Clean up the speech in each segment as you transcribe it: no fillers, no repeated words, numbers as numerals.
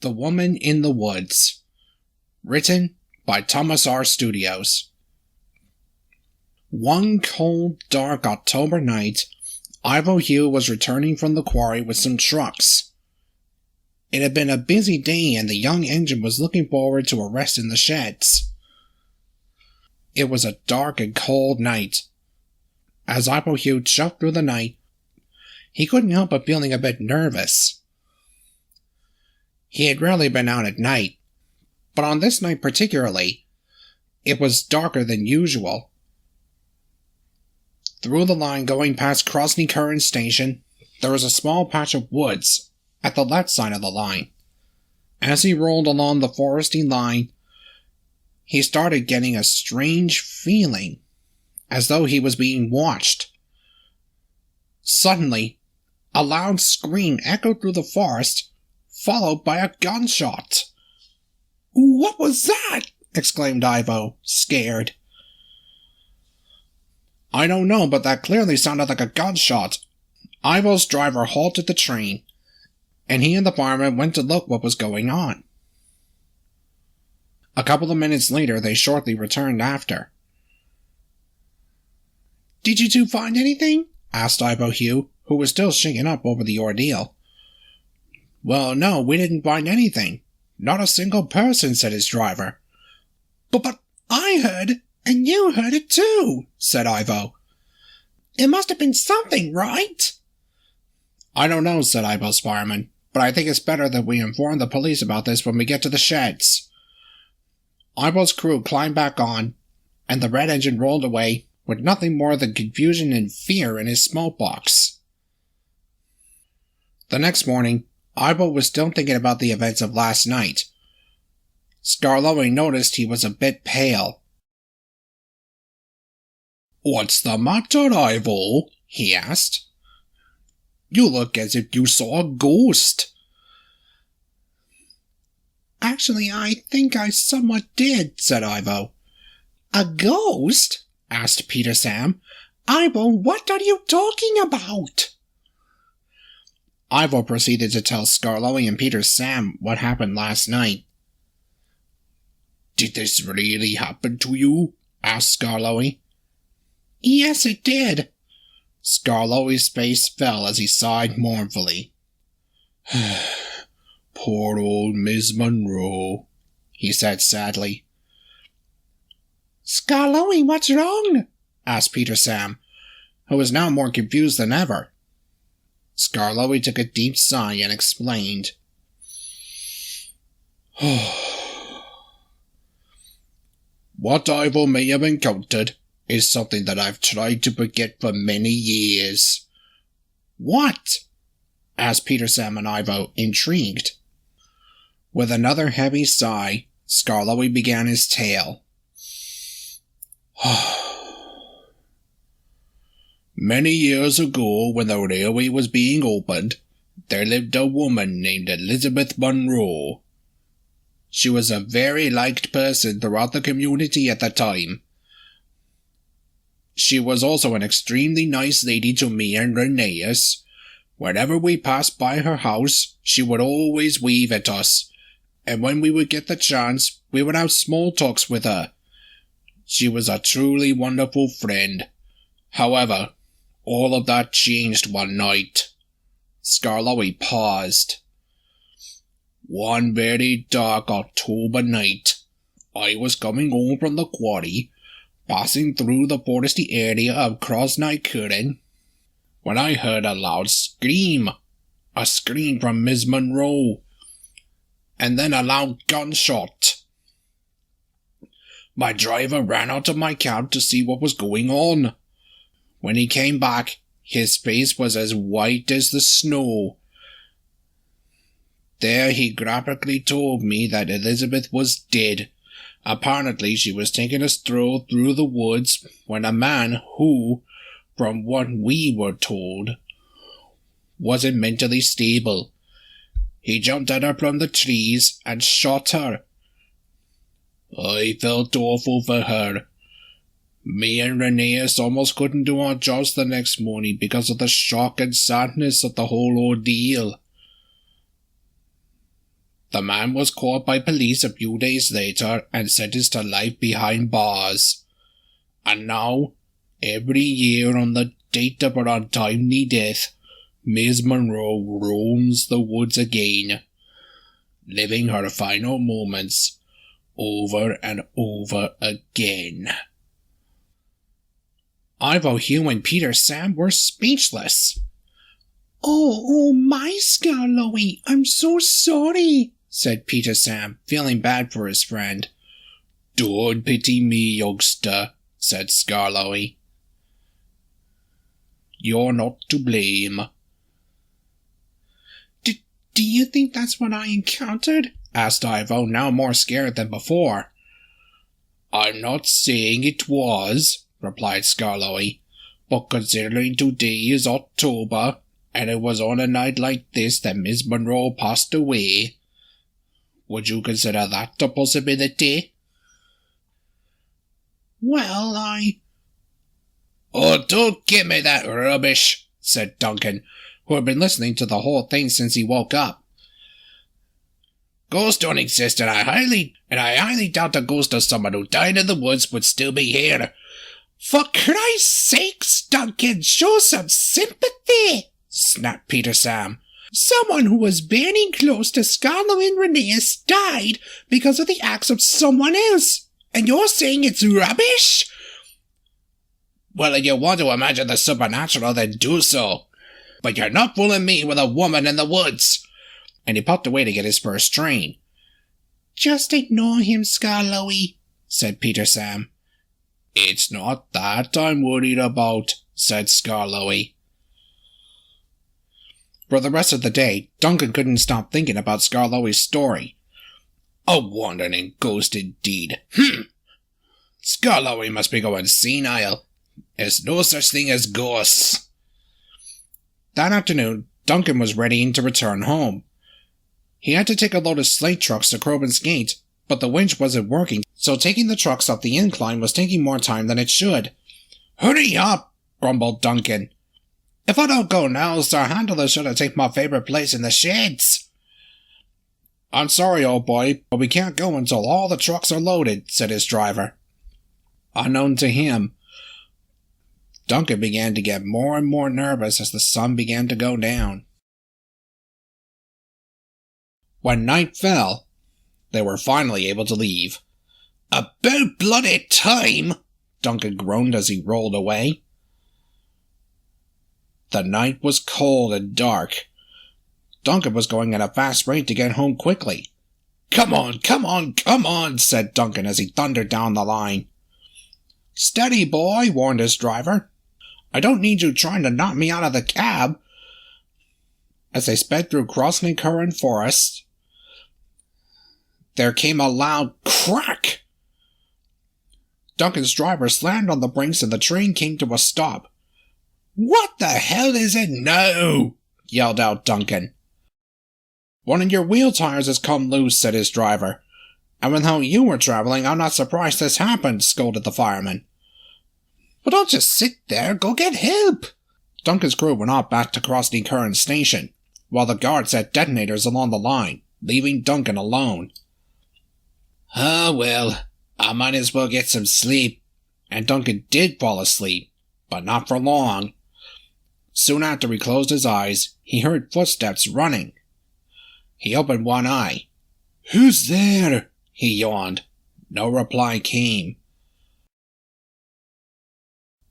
The Woman in the Woods. Written by Thomas R. Studios. One cold, dark October night, Ivo Hugh was returning from the quarry with some trucks. It had been a busy day and the young engine was looking forward to a rest in the sheds. It was a dark and cold night. As Ivo Hugh shoved through the night, he couldn't help but feeling a bit nervous. He had rarely been out at night, but on this night particularly, it was darker than usual. Through the line going past Krosny Current Station, there was a small patch of woods at the left side of the line. As he rolled along the foresty line, he started getting a strange feeling, as though he was being watched. Suddenly, a loud scream echoed through the forest, followed by a gunshot. "What was that?" exclaimed Ivo, scared. "I don't know, but that clearly sounded like a gunshot." Ivo's driver halted the train, and he and the fireman went to look what was going on. A couple of minutes later, they shortly returned after. "Did you two find anything?" asked Ivo Hugh, who was still shaken up over the ordeal. "Well, no, we didn't find anything. Not a single person," said his driver. But I heard, and you heard it too," said Ivo. "It must have been something, right?" "I don't know," said Ivo's fireman, "but I think it's better that we inform the police about this when we get to the sheds." Ivo's crew climbed back on, and the red engine rolled away with nothing more than confusion and fear in his smoke box. The next morning, Ivo was still thinking about the events of last night. Skarloey noticed he was a bit pale. "What's the matter, Ivo?" he asked. "You look as if you saw a ghost." "Actually, I think I somewhat did," said Ivo. "A ghost?" asked Peter Sam. "Ivo, what are you talking about?" Ivo proceeded to tell Skarloey and Peter Sam what happened last night. "Did this really happen to you?" asked Skarloey. "Yes, it did." Skarloey's face fell as he sighed mournfully. "Poor old Miss Monroe," he said sadly. "Skarloey, what's wrong?" asked Peter Sam, who was now more confused than ever. Skarloey took a deep sigh and explained. "What Ivo may have encountered is something that I've tried to forget for many years." "What?" asked Peter Sam and Ivo, intrigued. With another heavy sigh, Skarloey began his tale. "Many years ago, when the railway was being opened, there lived a woman named Elizabeth Monroe. She was a very liked person throughout the community at the time. She was also an extremely nice lady to me and Rheneas. Whenever we passed by her house, she would always wave at us, and when we would get the chance, we would have small talks with her. She was a truly wonderful friend. However, all of that changed one night." Skarloey paused. "One very dark October night, I was coming home from the quarry, passing through the foresty area of Krosny Current, when I heard a loud scream, a scream from Miss Monroe, and then a loud gunshot. My driver ran out of my cab to see what was going on. When he came back, his face was as white as the snow. There he graphically told me that Elizabeth was dead. Apparently she was taking a stroll through the woods when a man who, from what we were told, wasn't mentally stable. He jumped at her from the trees and shot her. I felt awful for her. Me and Rheneas almost couldn't do our jobs the next morning because of the shock and sadness of the whole ordeal. The man was caught by police a few days later and sentenced to life behind bars. And now, every year on the date of her untimely death, Miss Monroe roams the woods again, living her final moments over and over again. Ivo, Hugh, and Peter Sam were speechless. Oh, my Skarloey, I'm so sorry, said Peter Sam, feeling bad for his friend. Don't pity me, youngster, said Skarloey. You're not to blame. Do you think that's what I encountered? Asked Ivo, now more scared than before. I'm not saying it was, replied Skarloey, but considering today is October, and it was on a night like this that Miss Monroe passed away, would you consider that a possibility? Well, Oh, don't give me that rubbish, said Duncan, who had been listening to the whole thing since he woke up. Ghosts don't exist, and I highly doubt the ghost of someone who died in the woods would still be here. For Christ's sakes, Duncan, show some sympathy, snapped Peter Sam. Someone who was very close to Skarloey and Rheneas died because of the acts of someone else, and you're saying it's rubbish? Well, if you want to imagine the supernatural, then do so. But you're not fooling me with a woman in the woods. And he popped away to get his first train. Just ignore him, Skarloey, said Peter Sam. It's not that I'm worried about, said Skarloey. For the rest of the day, Duncan couldn't stop thinking about Skarloey's story. A wandering ghost indeed. Skarloey must be going senile. There's no such thing as ghosts. That afternoon, Duncan was readying to return home. He had to take a load of slate trucks to Crobin's Gate, but the winch wasn't working, so taking the trucks up the incline was taking more time than it should. Hurry up, grumbled Duncan. If I don't go now, Sir Handler's sure to take my favorite place in the sheds. I'm sorry, old boy, but we can't go until all the trucks are loaded, said his driver. Unknown to him, Duncan began to get more and more nervous as the sun began to go down. When night fell, they were finally able to leave. About bloody time, Duncan groaned as he rolled away. The night was cold and dark. Duncan was going at a fast rate to get home quickly. Come on, said Duncan as he thundered down the line. Steady, boy, warned his driver. I don't need you trying to knock me out of the cab. As they sped through Crossley Curran Forest, there came a loud crack. Duncan's driver slammed on the brakes and the train came to a stop. What the hell is it now? Yelled out Duncan. One of your wheel tires has come loose, said his driver. And with how you were traveling, I'm not surprised this happened, scolded the fireman. But don't just sit there, go get help. Duncan's crew went off back to Crossley Curran Station, while the guard set detonators along the line, leaving Duncan alone. Ah, well, I might as well get some sleep. And Duncan did fall asleep, but not for long. Soon after he closed his eyes, he heard footsteps running. He opened one eye. Who's there? He yawned. No reply came.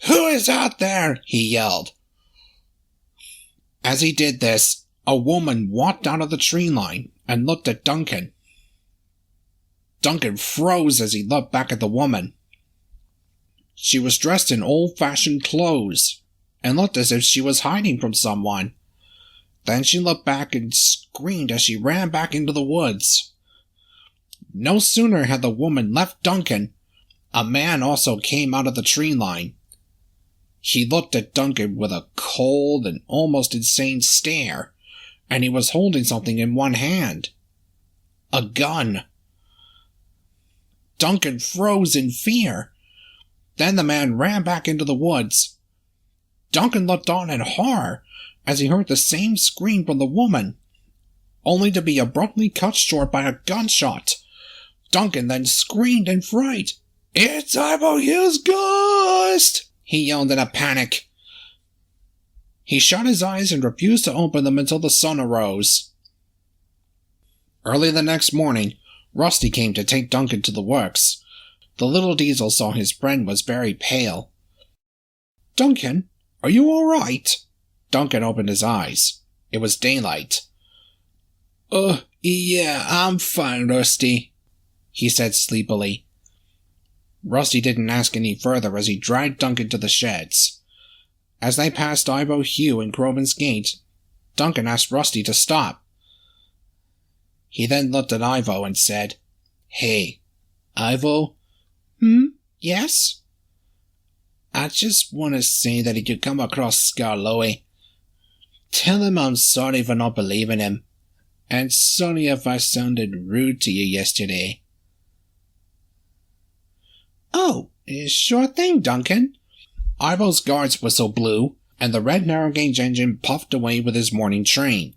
Who is out there? He yelled. As he did this, a woman walked out of the tree line and looked at Duncan. Duncan froze as he looked back at the woman. She was dressed in old-fashioned clothes and looked as if she was hiding from someone. Then she looked back and screamed as she ran back into the woods. No sooner had the woman left Duncan, a man also came out of the tree line. He looked at Duncan with a cold and almost insane stare, and he was holding something in one hand. A gun. Duncan froze in fear. Then the man ran back into the woods. Duncan looked on in horror as he heard the same scream from the woman, only to be abruptly cut short by a gunshot. Duncan then screamed in fright. "It's Ivo Hugh's ghost!" he yelled in a panic. He shut his eyes and refused to open them until the sun arose. Early the next morning, Rusty came to take Duncan to the works. The little diesel saw his friend was very pale. "Duncan, are you all right?" Duncan opened his eyes. It was daylight. Yeah, I'm fine, Rusty," he said sleepily. Rusty didn't ask any further as he dragged Duncan to the sheds. As they passed Ivo Hugh and Crovan's gate, Duncan asked Rusty to stop. He then looked at Ivo and said, "Hey, Ivo?" Yes?" "I just want to say that if you come across Skarloey, tell him I'm sorry for not believing him, and sorry if I sounded rude to you yesterday." "Oh, sure thing, Duncan." Ivo's guard's whistle blew, and the red narrow-gauge engine puffed away with his morning train.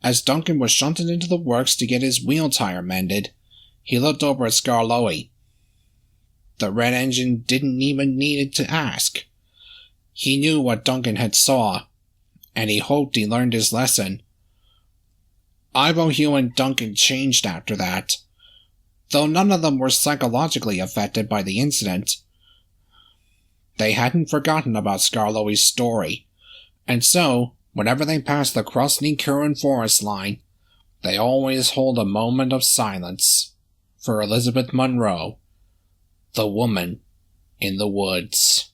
As Duncan was shunted into the works to get his wheel tire mended, he looked over at Skarloey. The red engine didn't even need to ask. He knew what Duncan had saw, and he hoped he learned his lesson. Ivo Hugh and Duncan changed after that, though none of them were psychologically affected by the incident. They hadn't forgotten about Skarloey's story, and so, whenever they passed the Krasny-Kurin forest line, they always hold a moment of silence for Elizabeth Monroe, the woman in the woods.